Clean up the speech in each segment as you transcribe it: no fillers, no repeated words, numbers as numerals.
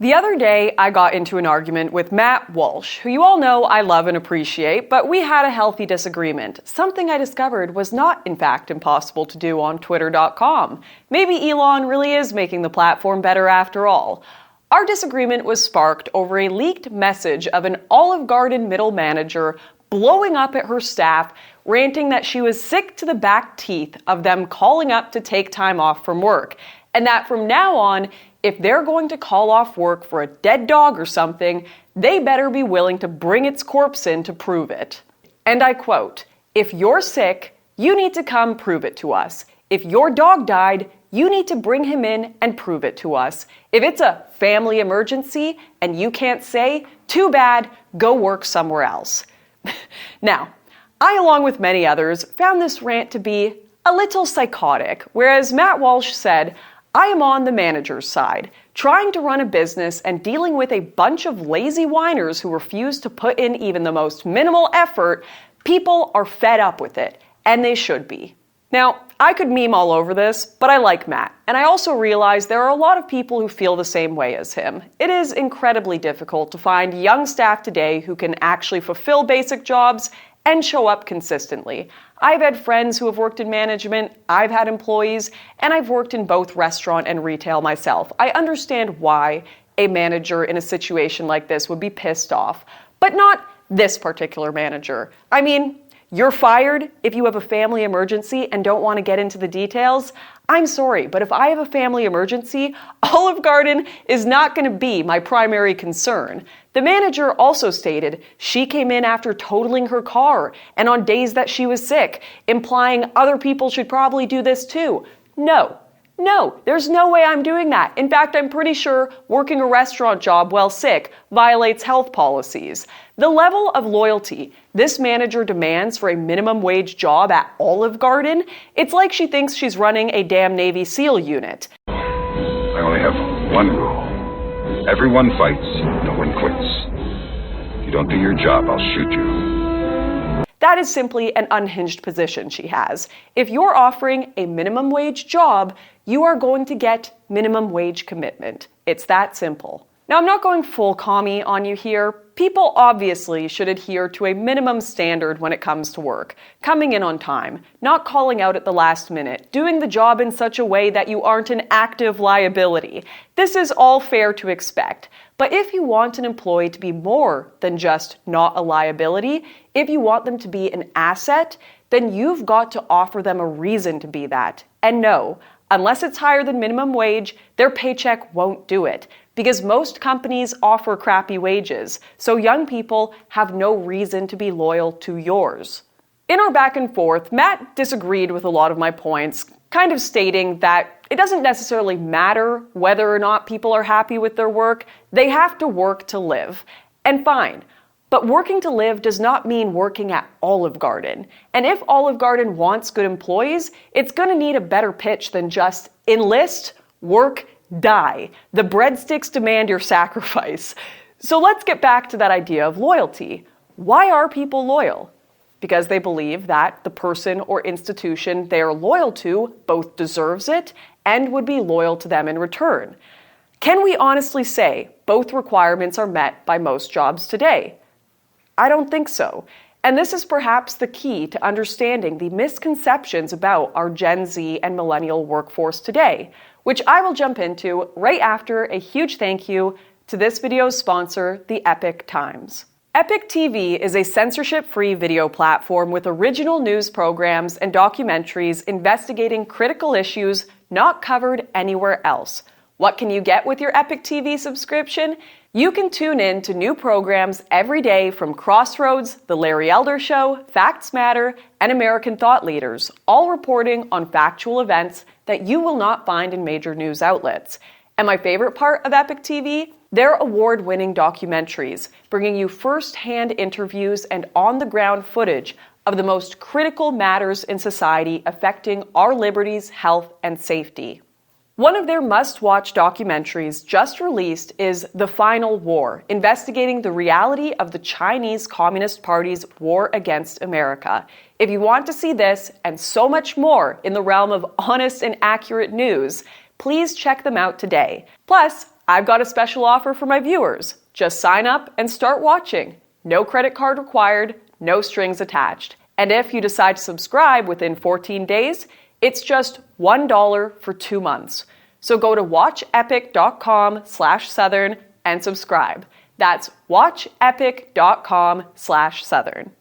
The other day, I got into an argument with Matt Walsh, who you all know I love and appreciate, but we had a healthy disagreement. Something I discovered was not, in fact, impossible to do on Twitter.com. Maybe Elon really is making the platform better after all. Our disagreement was sparked over a leaked message of an Olive Garden middle manager blowing up at her staff, ranting that she was sick to the back teeth of them calling up to take time off from work, and that from now on, if they're going to call off work for a dead dog or something, they better be willing to bring its corpse in to prove it. And I quote, "If you're sick, you need to come prove it to us. If your dog died, you need to bring him in and prove it to us. If it's a family emergency and you can't say, too bad, go work somewhere else." Now, I, along with many others, found this rant to be a little psychotic, whereas Matt Walsh said, "I am on the manager's side, trying to run a business and dealing with a bunch of lazy whiners who refuse to put in even the most minimal effort. People are fed up with it, and they should be." Now, I could meme all over this, but I like Matt, and I also realize there are a lot of people who feel the same way as him. It is incredibly difficult to find young staff today who can actually fulfill basic jobs and show up consistently. I've had friends who have worked in management, I've had employees, and I've worked in both restaurant and retail myself. I understand why a manager in a situation like this would be pissed off, but not this particular manager. I mean, you're fired if you have a family emergency and don't want to get into the details. I'm sorry, but if I have a family emergency, Olive Garden is not going to be my primary concern. The manager also stated she came in after totaling her car and on days that she was sick, implying other people should probably do this too. No, there's no way I'm doing that. In fact, I'm pretty sure working a restaurant job while sick violates health policies. The level of loyalty this manager demands for a minimum wage job at Olive Garden, it's like she thinks she's running a damn Navy SEAL unit. I only have one rule. Everyone fights, no one quits. If you don't do your job, I'll shoot you. That is simply an unhinged position she has. If you're offering a minimum wage job, you are going to get minimum wage commitment. It's that simple. Now, I'm not going full commie on you here. People obviously should adhere to a minimum standard when it comes to work. Coming in on time, not calling out at the last minute, doing the job in such a way that you aren't an active liability. This is all fair to expect. But if you want an employee to be more than just not a liability, if you want them to be an asset, then you've got to offer them a reason to be that. And no, unless it's higher than minimum wage, their paycheck won't do it. Because most companies offer crappy wages, so young people have no reason to be loyal to yours. In our back and forth, Matt disagreed with a lot of my points, kind of stating that it doesn't necessarily matter whether or not people are happy with their work. They have to work to live. And fine. But working to live does not mean working at Olive Garden. And if Olive Garden wants good employees, it's going to need a better pitch than just enlist, work, die. The breadsticks demand your sacrifice. So let's get back to that idea of loyalty. Why are people loyal? Because they believe that the person or institution they are loyal to both deserves it and would be loyal to them in return. Can we honestly say both requirements are met by most jobs today? I don't think so. And this is perhaps the key to understanding the misconceptions about our Gen Z and millennial workforce today, which I will jump into right after a huge thank you to this video's sponsor, the Epic Times. Epic TV is a censorship-free video platform with original news programs and documentaries investigating critical issues not covered anywhere else. What can you get with your Epic TV subscription? You can tune in to new programs every day from Crossroads, The Larry Elder Show, Facts Matter, and American Thought Leaders, all reporting on factual events that you will not find in major news outlets. And my favorite part of Epic TV? Their award-winning documentaries, bringing you first-hand interviews and on-the-ground footage of the most critical matters in society affecting our liberties, health, and safety. One of their must-watch documentaries just released is The Final War, investigating the reality of the Chinese Communist Party's war against America. If you want to see this and so much more in the realm of honest and accurate news, please check them out today. Plus, I've got a special offer for my viewers. Just sign up and start watching. No credit card required, no strings attached. And if you decide to subscribe within 14 days, it's just $1 for 2 months. So go to watchepic.com/Southern and subscribe. That's watchepic.com/Southern.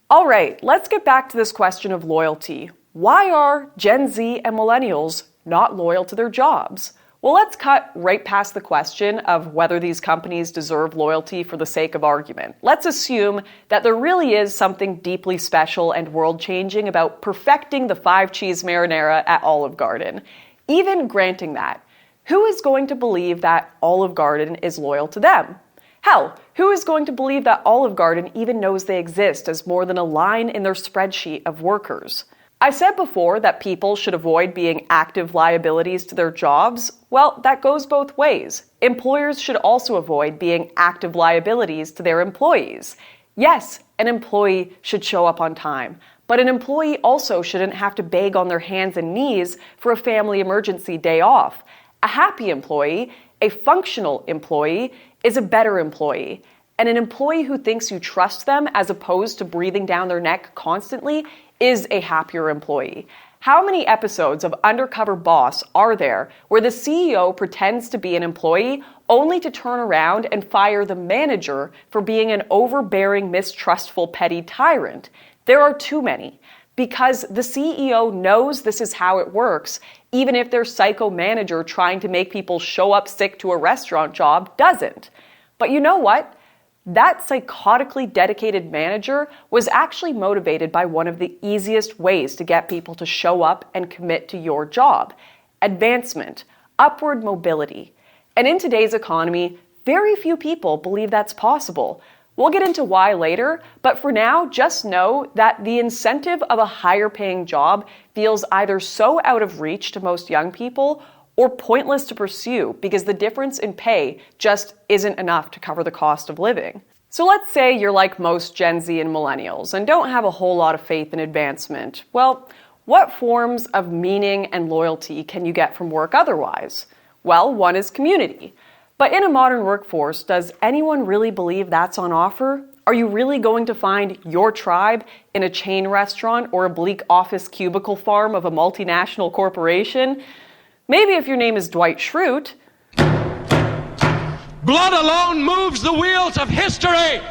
All right, let's get back to this question of loyalty. Why are Gen Z and Millennials not loyal to their jobs? Well, let's cut right past the question of whether these companies deserve loyalty for the sake of argument. Let's assume that there really is something deeply special and world-changing about perfecting the 5-cheese marinara at Olive Garden. Even granting that, who is going to believe that Olive Garden is loyal to them? Hell, who is going to believe that Olive Garden even knows they exist as more than a line in their spreadsheet of workers? I said before that people should avoid being active liabilities to their jobs. Well, that goes both ways. Employers should also avoid being active liabilities to their employees. Yes, an employee should show up on time, but an employee also shouldn't have to beg on their hands and knees for a family emergency day off. A happy employee, a functional employee, is a better employee. And an employee who thinks you trust them as opposed to breathing down their neck constantly is a happier employee. How many episodes of Undercover Boss are there where the CEO pretends to be an employee only to turn around and fire the manager for being an overbearing, mistrustful, petty tyrant? There are too many. Because the CEO knows this is how it works, even if their psycho manager trying to make people show up sick to a restaurant job doesn't. But you know what? That psychotically dedicated manager was actually motivated by one of the easiest ways to get people to show up and commit to your job: advancement, upward mobility. And in today's economy, very few people believe that's possible. We'll get into why later, but for now, just know that the incentive of a higher paying job feels either so out of reach to most young people or pointless to pursue because the difference in pay just isn't enough to cover the cost of living. So let's say you're like most Gen Z and Millennials and don't have a whole lot of faith in advancement. Well, what forms of meaning and loyalty can you get from work otherwise? Well, one is community. But in a modern workforce, does anyone really believe that's on offer? Are you really going to find your tribe in a chain restaurant or a bleak office cubicle farm of a multinational corporation? Maybe if your name is Dwight Schrute. Blood alone moves the wheels of history!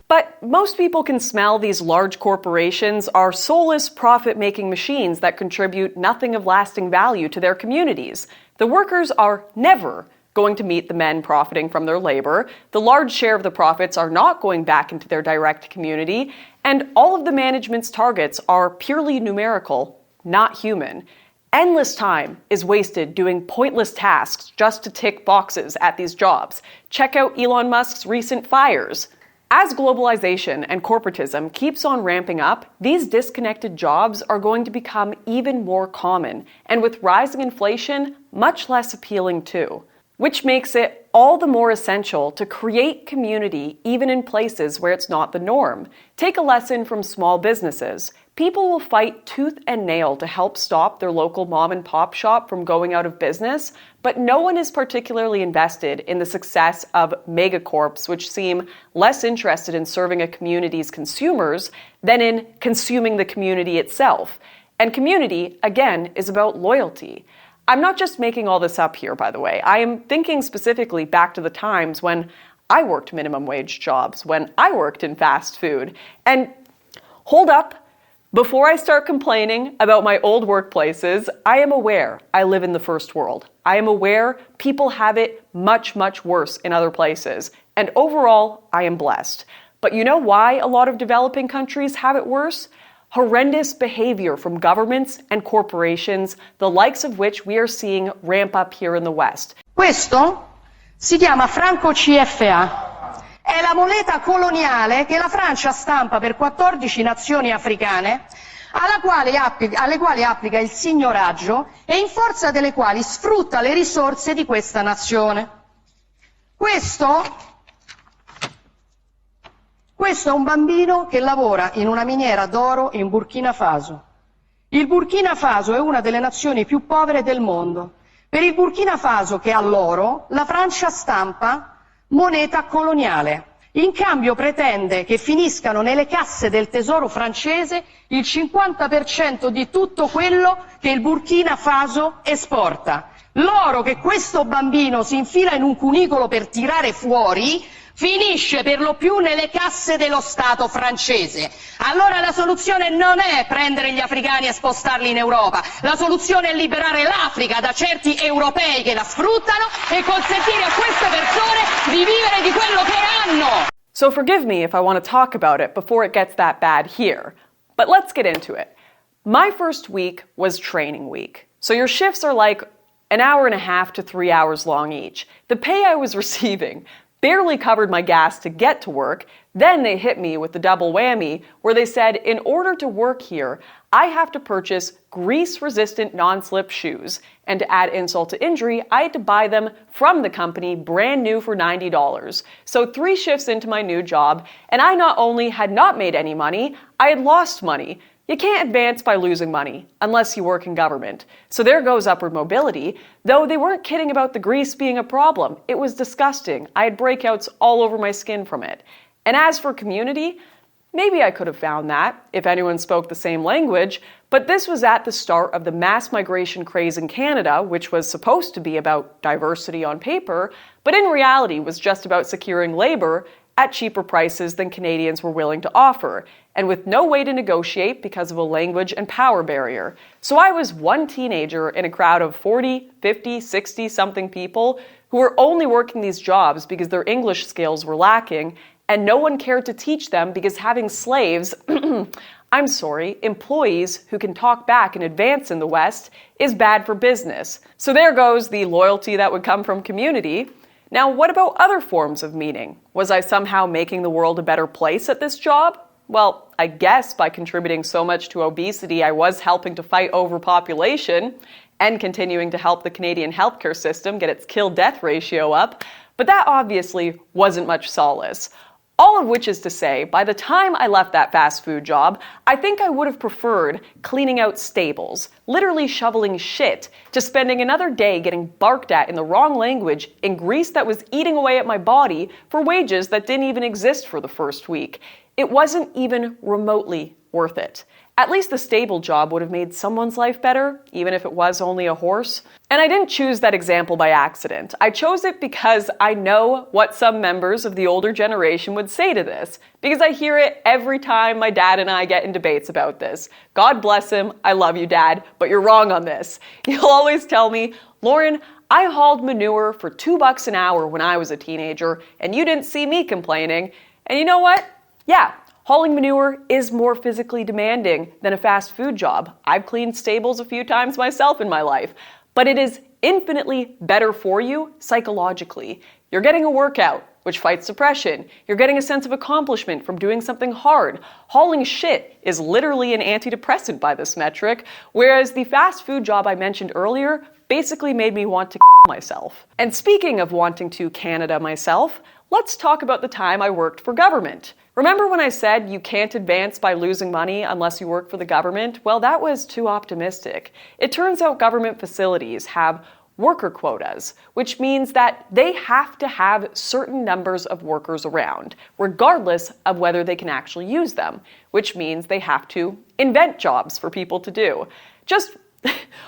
But most people can smell these large corporations are soulless profit-making machines that contribute nothing of lasting value to their communities. The workers are never going to meet the men profiting from their labor. The large share of the profits are not going back into their direct community. And all of the management's targets are purely numerical, not human. Endless time is wasted doing pointless tasks just to tick boxes at these jobs. Check out Elon Musk's recent fires. As globalization and corporatism keeps on ramping up, these disconnected jobs are going to become even more common, and with rising inflation, much less appealing too. Which makes it all the more essential to create community even in places where it's not the norm. Take a lesson from small businesses. People will fight tooth and nail to help stop their local mom and pop shop from going out of business, but no one is particularly invested in the success of megacorps, which seem less interested in serving a community's consumers than in consuming the community itself. And community, again, is about loyalty. I'm not just making all this up here, by the way. I am thinking specifically back to the times when I worked minimum wage jobs, when I worked in fast food. And hold up. Before I start complaining about my old workplaces, I am aware I live in the first world. I am aware people have it much, much worse in other places. And overall, I am blessed. But you know why a lot of developing countries have it worse? Horrendous behavior from governments and corporations, the likes of which we are seeing ramp up here in the West. Questo si chiama franco CFA. È la moneta coloniale che la Francia stampa per 14 nazioni africane, alle quali applica il signoraggio e in forza delle quali sfrutta le risorse di questa nazione. Questo è un bambino che lavora in una miniera d'oro in Burkina Faso. Il Burkina Faso è una delle nazioni più povere del mondo, Per il Burkina Faso, che ha l'oro, la Francia stampa moneta coloniale. In cambio pretende che finiscano nelle casse del tesoro francese il 50% di tutto quello che il Burkina Faso esporta. L'oro che questo bambino si infila in un cunicolo per tirare fuori finisce per lo più nelle casse dello Stato francese. Allora la soluzione non è prendere gli africani e spostarli in Europa, la soluzione è liberare l'Africa da certi europei che la sfruttano e consentire a queste persone di vivere di quello che hanno. So forgive me if I want to talk about it before it gets that bad here, but let's get into it. My first week was training week. So your shifts are like an hour and a half to 3 hours long each. The pay I was receiving barely covered my gas to get to work. Then they hit me with the double whammy where they said in order to work here, I have to purchase grease-resistant non-slip shoes. And to add insult to injury, I had to buy them from the company brand new for $90. So 3 shifts into my new job, and I not only had not made any money, I had lost money. You can't advance by losing money, unless you work in government. So there goes upward mobility, though they weren't kidding about the grease being a problem. It was disgusting. I had breakouts all over my skin from it. And as for community, maybe I could have found that, if anyone spoke the same language, but this was at the start of the mass migration craze in Canada, which was supposed to be about diversity on paper, but in reality was just about securing labor at cheaper prices than Canadians were willing to offer, and with no way to negotiate because of a language and power barrier. So I was one teenager in a crowd of 40, 50, 60-something people who were only working these jobs because their English skills were lacking, and no one cared to teach them because having slaves, I'm sorry, employees who can talk back and advance in the West is bad for business. So there goes the loyalty that would come from community. Now, what about other forms of meaning? Was I somehow making the world a better place at this job? Well, I guess by contributing so much to obesity, I was helping to fight overpopulation and continuing to help the Canadian healthcare system get its kill-death ratio up, but that obviously wasn't much solace. All of which is to say, by the time I left that fast food job, I think I would have preferred cleaning out stables, literally shoveling shit, to spending another day getting barked at in the wrong language in grease that was eating away at my body for wages that didn't even exist for the first week. It wasn't even remotely worth it. At least the stable job would have made someone's life better, even if it was only a horse. And I didn't choose that example by accident. I chose it because I know what some members of the older generation would say to this, because I hear it every time my dad and I get in debates about this. God bless him, I love you, Dad, but you're wrong on this. He'll always tell me, Lauren, I hauled manure for $2 an hour when I was a teenager, and you didn't see me complaining. And you know what? Yeah. Hauling manure is more physically demanding than a fast food job. I've cleaned stables a few times myself in my life, but it is infinitely better for you psychologically. You're getting a workout, which fights depression. You're getting a sense of accomplishment from doing something hard. Hauling shit is literally an antidepressant by this metric, whereas the fast food job I mentioned earlier basically made me want to myself. And speaking of wanting to Canada myself, let's talk about the time I worked for government. Remember when I said you can't advance by losing money unless you work for the government? Well, that was too optimistic. It turns out government facilities have worker quotas, which means that they have to have certain numbers of workers around, regardless of whether they can actually use them, which means they have to invent jobs for people to do. Just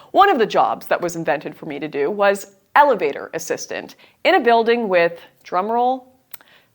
one of the jobs that was invented for me to do was elevator assistant in a building with, drumroll,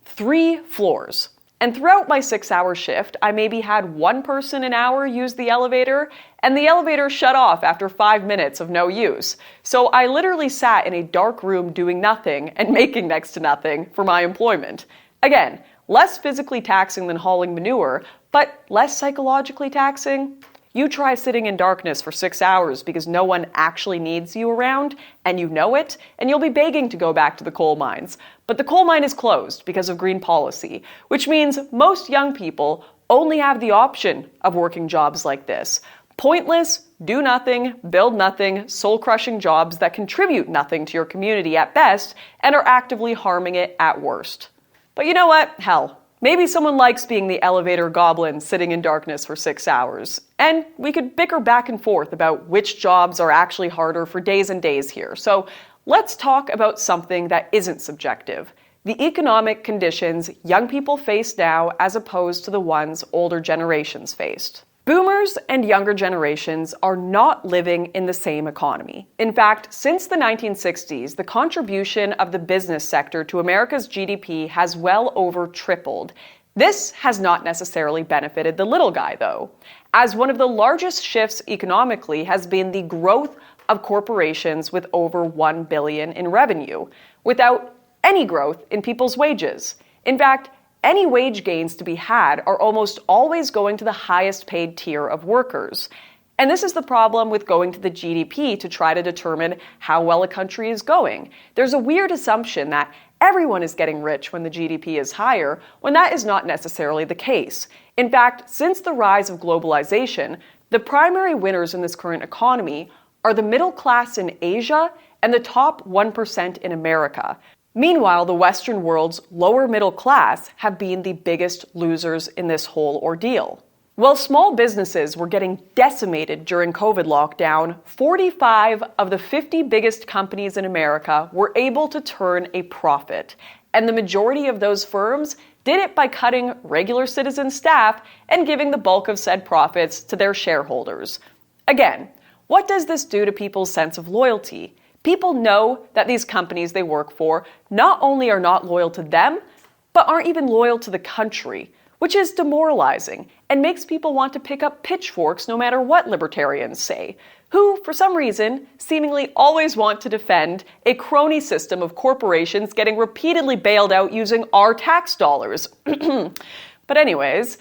3 floors. And throughout my 6-hour shift, I maybe had one person an hour use the elevator, and the elevator shut off after 5 minutes of no use. So I literally sat in a dark room doing nothing and making next to nothing for my employment. Again, less physically taxing than hauling manure, but less psychologically taxing. You try sitting in darkness for 6 hours because no one actually needs you around, and you know it, and you'll be begging to go back to the coal mines. But the coal mine is closed because of green policy, which means most young people only have the option of working jobs like this. Pointless, do nothing, build nothing, soul-crushing jobs that contribute nothing to your community at best and are actively harming it at worst. But you know what? Hell, Maybe someone likes being the elevator goblin sitting in darkness for 6 hours. And we could bicker back and forth about which jobs are actually harder for days and days here. So let's talk about something that isn't subjective. The economic conditions young people face now as opposed to the ones older generations faced. Boomers and younger generations are not living in the same economy. In fact, since the 1960s, the contribution of the business sector to America's GDP has well over tripled. This has not necessarily benefited the little guy, though, as one of the largest shifts economically has been the growth of corporations with over $1 billion in revenue, without any growth in people's wages. In fact, any wage gains to be had are almost always going to the highest paid tier of workers. And this is the problem with going to the GDP to try to determine how well a country is going. There's a weird assumption that everyone is getting rich when the GDP is higher, when that is not necessarily the case. In fact, since the rise of globalization, the primary winners in this current economy are the middle class in Asia and the top 1% in America. Meanwhile, the Western world's lower middle class have been the biggest losers in this whole ordeal. While small businesses were getting decimated during COVID lockdown, 45 of the 50 biggest companies in America were able to turn a profit. And the majority of those firms did it by cutting regular citizen staff and giving the bulk of said profits to their shareholders. Again, what does this do to people's sense of loyalty? People know that these companies they work for not only are not loyal to them, but aren't even loyal to the country, which is demoralizing and makes people want to pick up pitchforks no matter what libertarians say, who, for some reason, seemingly always want to defend a crony system of corporations getting repeatedly bailed out using our tax dollars. But anyways,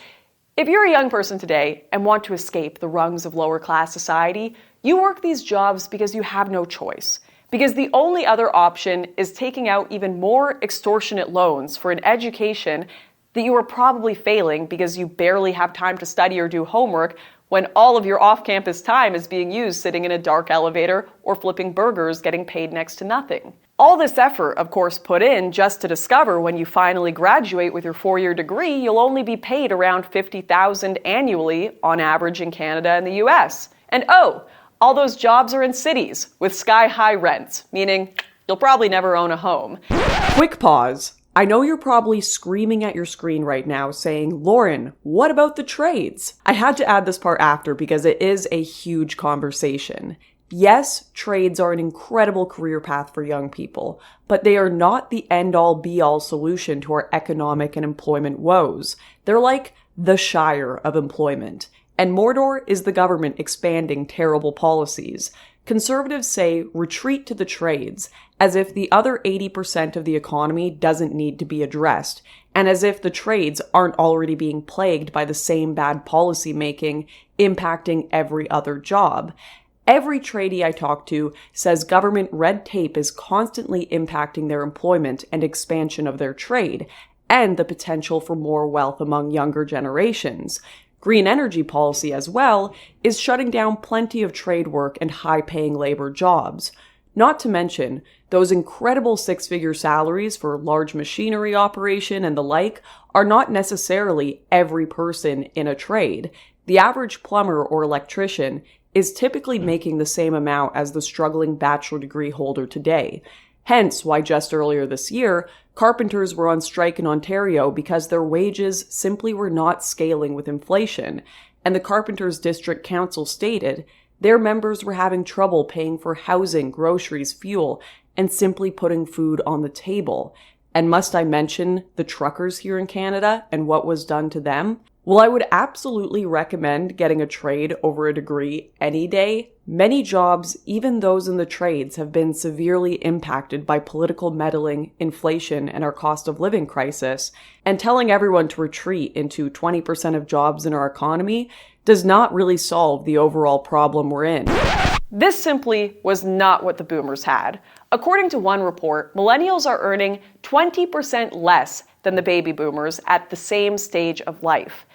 if you're a young person today and want to escape the rungs of lower class society, you work these jobs because you have no choice. Because the only other option is taking out even more extortionate loans for an education that you are probably failing because you barely have time to study or do homework when all of your off-campus time is being used sitting in a dark elevator or flipping burgers getting paid next to nothing. All this effort, of course, put in just to discover when you finally graduate with your 4-year degree, you'll only be paid around $50,000 annually on average in Canada and the US. And all those jobs are in cities with sky-high rents, meaning you'll probably never own a home. Quick pause. I know you're probably screaming at your screen right now saying, Lauren, what about the trades? I had to add this part after because it is a huge conversation. Yes, trades are an incredible career path for young people, but they are not the end-all be-all solution to our economic and employment woes. They're like the Shire of employment. And Mordor is the government expanding terrible policies. Conservatives say retreat to the trades, as if the other 80% of the economy doesn't need to be addressed, and as if the trades aren't already being plagued by the same bad policy making impacting every other job. Every tradie I talk to says government red tape is constantly impacting their employment and expansion of their trade, and the potential for more wealth among younger generations. Green energy policy as well is shutting down plenty of trade work and high-paying labor jobs. Not to mention, those incredible 6-figure salaries for large machinery operation and the like are not necessarily every person in a trade. The average plumber or electrician is typically making the same amount as the struggling bachelor degree holder today. Hence why just earlier this year, carpenters were on strike in Ontario because their wages simply were not scaling with inflation, and the Carpenters District Council stated their members were having trouble paying for housing, groceries, fuel, and simply putting food on the table. And must I mention the truckers here in Canada and what was done to them? Well, I would absolutely recommend getting a trade over a degree any day. Many jobs, even those in the trades, have been severely impacted by political meddling, inflation, and our cost of living crisis, and telling everyone to retreat into 20% of jobs in our economy does not really solve the overall problem we're in. This simply was not what the boomers had. According to one report, millennials are earning 20% less than the baby boomers at the same stage of life,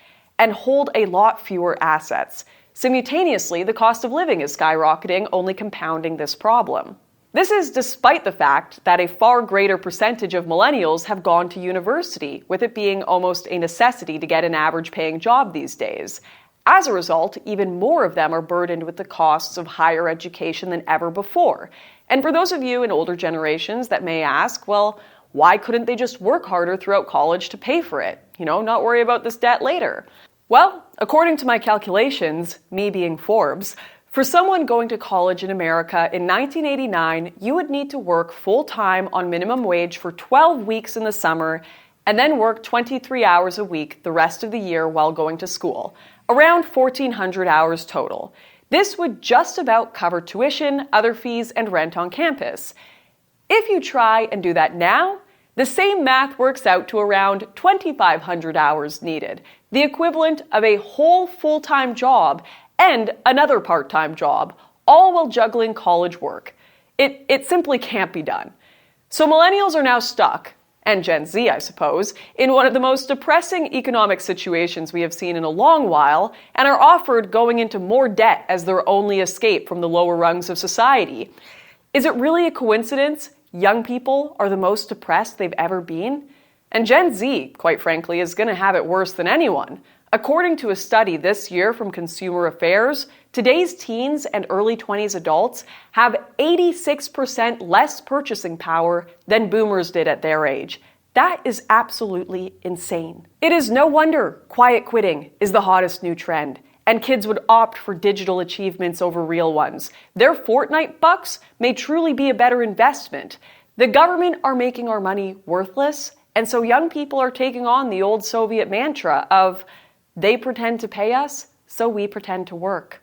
and hold a lot fewer assets. Simultaneously, the cost of living is skyrocketing, only compounding this problem. This is despite the fact that a far greater percentage of millennials have gone to university, with it being almost a necessity to get an average paying job these days. As a result, even more of them are burdened with the costs of higher education than ever before. And for those of you in older generations that may ask, well, why couldn't they just work harder throughout college to pay for it? Not worry about this debt later. Well, according to my calculations, me being Forbes, for someone going to college in America in 1989, you would need to work full-time on minimum wage for 12 weeks in the summer and then work 23 hours a week the rest of the year while going to school, around 1,400 hours total. This would just about cover tuition, other fees, and rent on campus. If you try and do that now, the same math works out to around 2,500 hours needed, the equivalent of a whole full-time job and another part-time job, all while juggling college work. It simply can't be done. So millennials are now stuck, and Gen Z, I suppose, in one of the most depressing economic situations we have seen in a long while, and are offered going into more debt as their only escape from the lower rungs of society. Is it really a coincidence young people are the most depressed they've ever been? And Gen Z, quite frankly, is going to have it worse than anyone. According to a study this year from Consumer Affairs, today's teens and early 20s adults have 86% less purchasing power than boomers did at their age. That is absolutely insane. It is no wonder quiet quitting is the hottest new trend, and kids would opt for digital achievements over real ones. Their Fortnite bucks may truly be a better investment. The government are making our money worthless, and so young people are taking on the old Soviet mantra of, they pretend to pay us, so we pretend to work.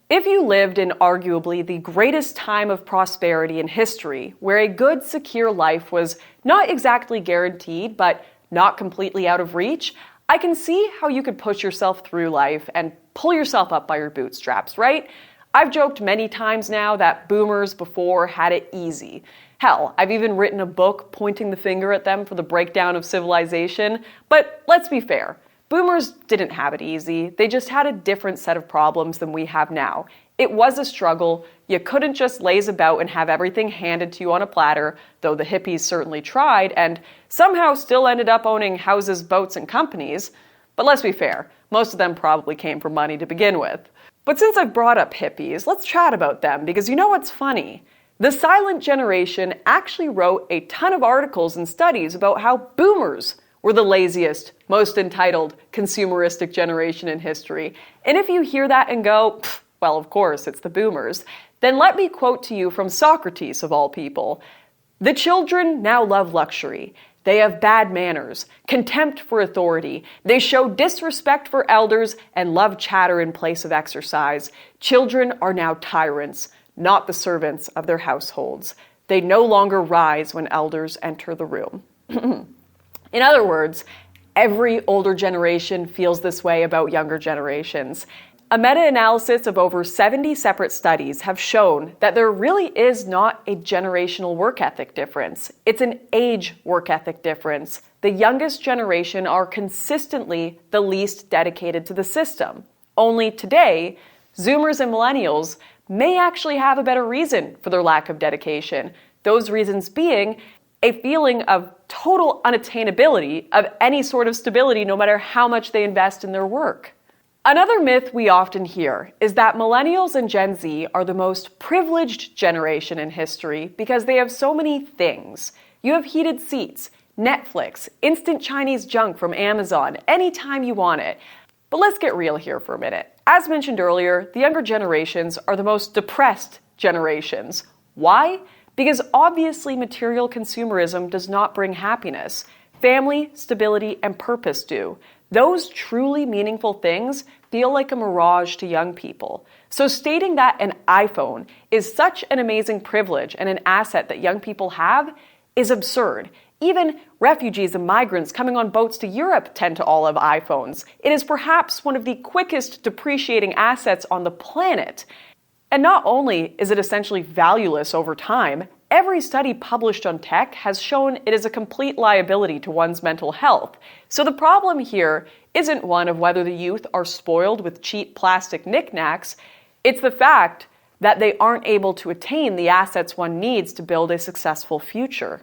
If you lived in arguably the greatest time of prosperity in history, where a good, secure life was not exactly guaranteed, but not completely out of reach, I can see how you could push yourself through life and pull yourself up by your bootstraps, right? I've joked many times now that boomers before had it easy. Hell, I've even written a book pointing the finger at them for the breakdown of civilization, but let's be fair. Boomers didn't have it easy. They just had a different set of problems than we have now. It was a struggle. You couldn't just laze about and have everything handed to you on a platter, though the hippies certainly tried and somehow still ended up owning houses, boats, and companies. But let's be fair, most of them probably came from money to begin with. But since I've brought up hippies, let's chat about them, because you know what's funny? The silent generation actually wrote a ton of articles and studies about how boomers were the laziest, most entitled, consumeristic generation in history. And if you hear that and go, well, of course, it's the boomers, then let me quote to you from Socrates, of all people. The children now love luxury. They have bad manners, contempt for authority. They show disrespect for elders and love chatter in place of exercise. Children are now tyrants, not the servants of their households. They no longer rise when elders enter the room. In other words, every older generation feels this way about younger generations. A meta-analysis of over 70 separate studies have shown that there really is not a generational work ethic difference. It's an age work ethic difference. The youngest generation are consistently the least dedicated to the system. Only today, Zoomers and Millennials may actually have a better reason for their lack of dedication. Those reasons being a feeling of total unattainability of any sort of stability, no matter how much they invest in their work. Another myth we often hear is that Millennials and Gen Z are the most privileged generation in history because they have so many things. You have heated seats, Netflix, instant Chinese junk from Amazon, anytime you want it. But let's get real here for a minute. As mentioned earlier, the younger generations are the most depressed generations. Why? Because obviously material consumerism does not bring happiness. Family, stability, and purpose do. Those truly meaningful things feel like a mirage to young people. So stating that an iPhone is such an amazing privilege and an asset that young people have is absurd. Even refugees and migrants coming on boats to Europe tend to all have iPhones. It is perhaps one of the quickest depreciating assets on the planet. And not only is it essentially valueless over time, every study published on tech has shown it is a complete liability to one's mental health. So the problem here isn't one of whether the youth are spoiled with cheap plastic knickknacks, it's the fact that they aren't able to attain the assets one needs to build a successful future.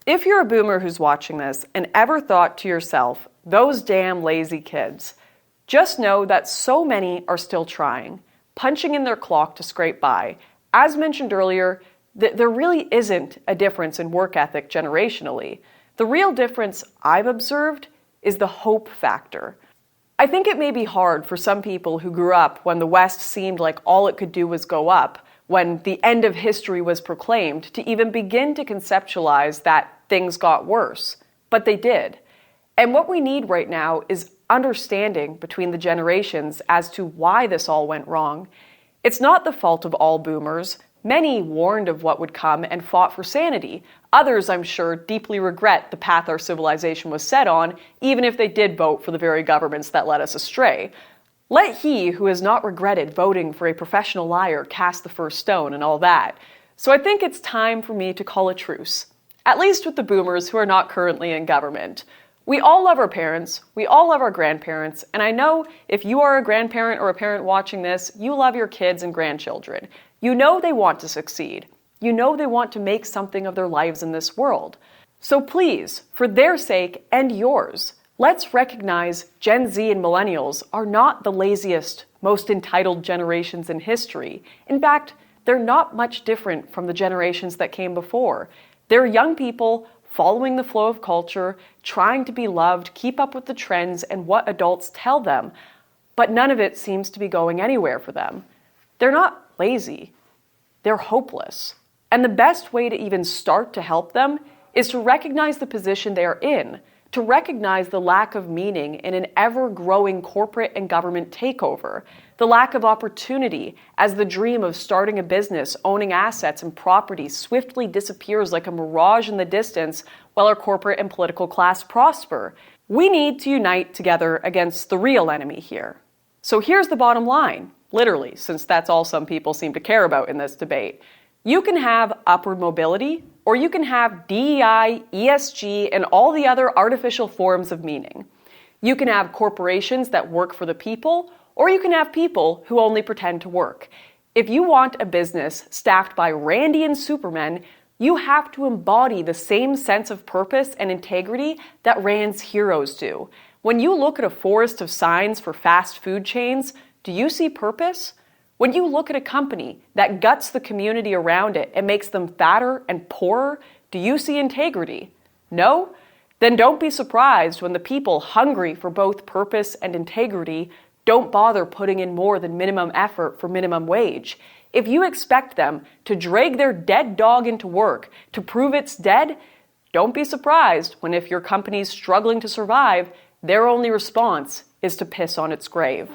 If you're a boomer who's watching this and ever thought to yourself, those damn lazy kids, just know that so many are still trying, punching in their clock to scrape by. As mentioned earlier, there really isn't a difference in work ethic generationally. The real difference I've observed is the hope factor. I think it may be hard for some people who grew up when the West seemed like all it could do was go up, when the end of history was proclaimed, to even begin to conceptualize that things got worse. But they did. And what we need right now is understanding between the generations as to why this all went wrong. It's not the fault of all boomers. Many warned of what would come and fought for sanity. Others, I'm sure, deeply regret the path our civilization was set on, even if they did vote for the very governments that led us astray. Let he who has not regretted voting for a professional liar cast the first stone and all that. So I think it's time for me to call a truce, at least with the boomers who are not currently in government. We all love our parents, we all love our grandparents, and I know if you are a grandparent or a parent watching this, you love your kids and grandchildren. You know they want to succeed. You know they want to make something of their lives in this world. So please, for their sake and yours, let's recognize Gen Z and Millennials are not the laziest, most entitled generations in history. In fact, they're not much different from the generations that came before. They're young people following the flow of culture, trying to be loved, keep up with the trends and what adults tell them, but none of it seems to be going anywhere for them. They're not lazy, they're hopeless. And the best way to even start to help them is to recognize the position they are in, to recognize the lack of meaning in an ever-growing corporate and government takeover, the lack of opportunity as the dream of starting a business, owning assets and property swiftly disappears like a mirage in the distance while our corporate and political class prosper. We need to unite together against the real enemy here. So here's the bottom line, literally, since that's all some people seem to care about in this debate. You can have upward mobility, or you can have DEI, ESG, and all the other artificial forms of meaning. You can have corporations that work for the people, or you can have people who only pretend to work. If you want a business staffed by Randian supermen, you have to embody the same sense of purpose and integrity that Rand's heroes do. When you look at a forest of signs for fast food chains, do you see purpose? When you look at a company that guts the community around it and makes them fatter and poorer, do you see integrity? No? Then don't be surprised when the people hungry for both purpose and integrity don't bother putting in more than minimum effort for minimum wage. If you expect them to drag their dead dog into work to prove it's dead, don't be surprised when if your company's struggling to survive, their only response is to piss on its grave.